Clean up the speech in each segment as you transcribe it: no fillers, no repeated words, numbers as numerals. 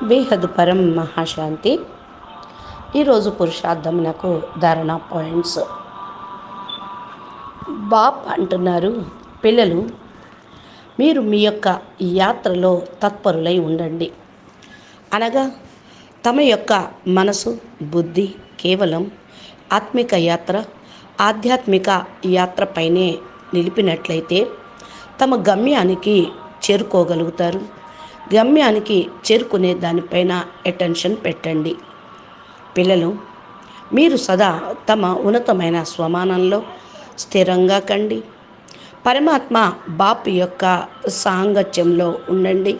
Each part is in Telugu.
బేహద్ పరం మహాశాంతి. ఈరోజు పురుషార్థమునకు ధారణ పాయింట్స్. బాప్ అంటున్నారు, పిల్లలు మీరు మీ యొక్క యాత్రలో తత్పరులై ఉండండి. అనగా తమ యొక్క మనసు బుద్ధి కేవలం ఆత్మిక యాత్ర ఆధ్యాత్మిక యాత్రపైనే నిలిపినట్లయితే తమ గమ్యానికి చేరుకోగలుగుతారు. గమ్యానికి చేరుకునే దానిపైన అటెన్షన్ పెట్టండి. పిల్లలు మీరు సదా తమ ఉన్నతమైన స్వమానంలో స్థిరంగా కండి. పరమాత్మ బాపు యొక్క సాంగత్యంలో ఉండండి.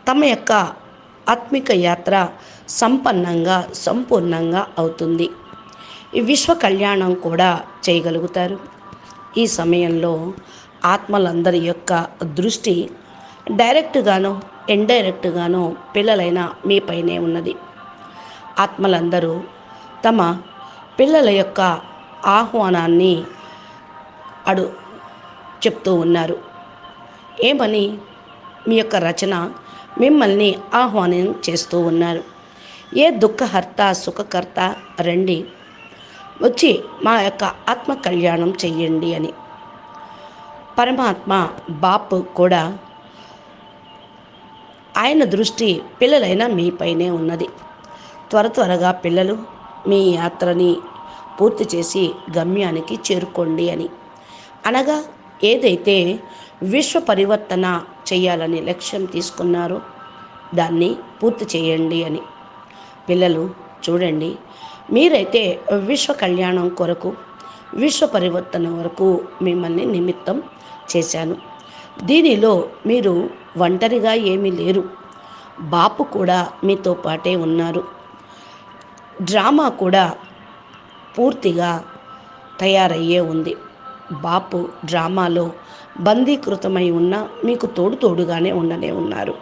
తమ యొక్క ఆత్మిక యాత్ర సంపూర్ణంగా అవుతుంది. ఈ విశ్వ కళ్యాణం కూడా చేయగలుగుతారు. ఈ సమయంలో ఆత్మలందరి యొక్క దృష్టి డైరెక్ట్గానో ఇండైరెక్ట్గానో పిల్లలైన మీపైనే ఉన్నది. ఆత్మలందరూ తమ పిల్లల యొక్క ఆహ్వానాన్ని చెప్తూ ఉన్నారు. ఏమని? మీ యొక్క రచన మిమ్మల్ని ఆహ్వానం చేస్తూ ఉన్నారు. ఏ దుఃఖహర్త సుఖకర్త రండి, వచ్చి మా యొక్క ఆత్మ కళ్యాణం చెయ్యండి అని. పరమాత్మ బాపు కూడా ఆయన దృష్టి పిల్లలైన మీపైనే ఉన్నది. త్వరగా పిల్లలు మీ యాత్రని పూర్తి చేసి గమ్యానికి చేరుకోండి అని. అనగా ఏదైతే విశ్వ పరివర్తన చేయాలని లక్ష్యం తీసుకున్నారో దాన్ని పూర్తి చేయండి అని. పిల్లలు చూడండి, మీరైతే విశ్వ కళ్యాణం కొరకు విశ్వ పరివర్తన వరకు మిమ్మల్ని నిమిత్తం చేశాను. దీనిలో మీరు ఒంటరిగా ఏమీ లేరు. బాపు కూడా మీతో పాటే ఉన్నారు. డ్రామా కూడా పూర్తిగా తయారయ్యే ఉంది. బాపు డ్రామాలో బందీకృతమై ఉన్న మీకు తోడుగానే ఉండనే ఉన్నారు.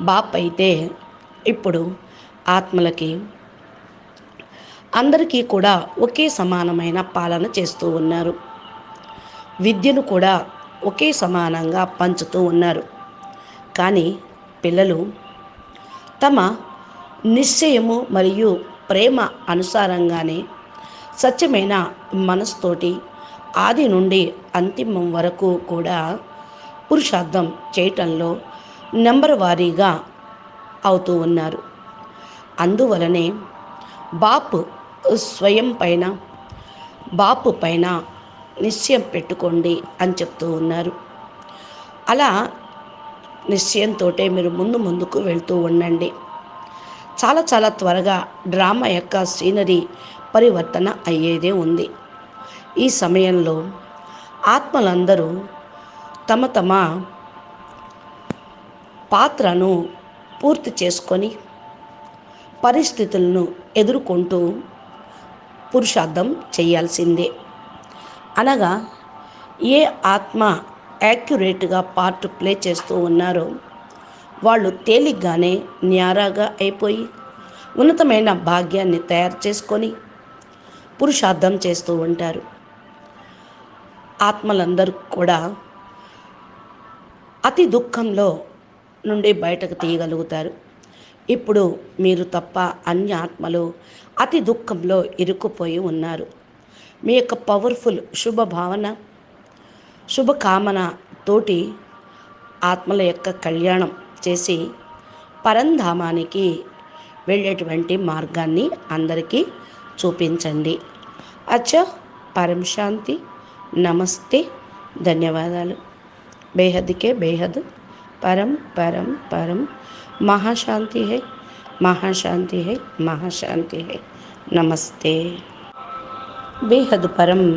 బాప్ అయితే ఇప్పుడు ఆత్మలకి అందరికీ కూడా ఒకే సమానమైన పాలన చేస్తూ ఉన్నారు. విద్యను కూడా ఒకే సమానంగా పంచుతూ ఉన్నారు. కానీ పిల్లలు తమ నిశ్చయము మరియు ప్రేమ అనుసారంగానే సత్యమైన మనసుతోటి ఆది నుండి అంతిమం వరకు కూడా పురుషార్థం చేయటంలో నెంబర్ వారీగా అవుతూ ఉన్నారు. అందువలనే బాపు స్వయం పైన బాపు పైన నిశ్చయం పెట్టుకోండి అని చెప్తూ ఉన్నారు. అలా నిశ్చయంతో మీరు ముందుకు వెళ్తూ ఉండండి. చాలా త్వరగా డ్రామా యొక్క సీనరీ పరివర్తన అయ్యేదే ఉంది. ఈ సమయంలో ఆత్మలందరూ తమ పాత్రను పూర్తి చేసుకొని పరిస్థితులను ఎదుర్కొంటూ పురుషార్థం చేయాల్సిందే. అనగా ఏ ఆత్మ యాక్యురేట్గా పార్ట్ ప్లే చేస్తూ ఉన్నారో వాళ్ళు తేలిగ్గానే న్యారాగా అయిపోయి ఉన్నతమైన భాగ్యాన్ని తయారు చేసుకొని పురుషార్థం చేస్తూ ఉంటారు. ఆత్మలందరూ కూడా అతి దుఃఖంలో నుండి బయటకు తీయగలుగుతారు. ఇప్పుడు మీరు తప్ప అన్య ఆత్మలు అతి దుఃఖంలో ఇరుక్కుపోయి ఉన్నారు. మీ యొక్క పవర్ఫుల్ శుభభావన శుభకామన తోటి ఆత్మల యొక్క కళ్యాణం చేసి పరంధామానికి వెళ్ళేటువంటి మార్గాన్ని అందరికీ చూపించండి. అచ్చా, పరం శాంతి. నమస్తే, ధన్యవాదాలు. బేహద్కే బేహద్ పరం పరం పరం महाशांति है, महाशांति है, महाशांति है. नमस्ते. बेहद परम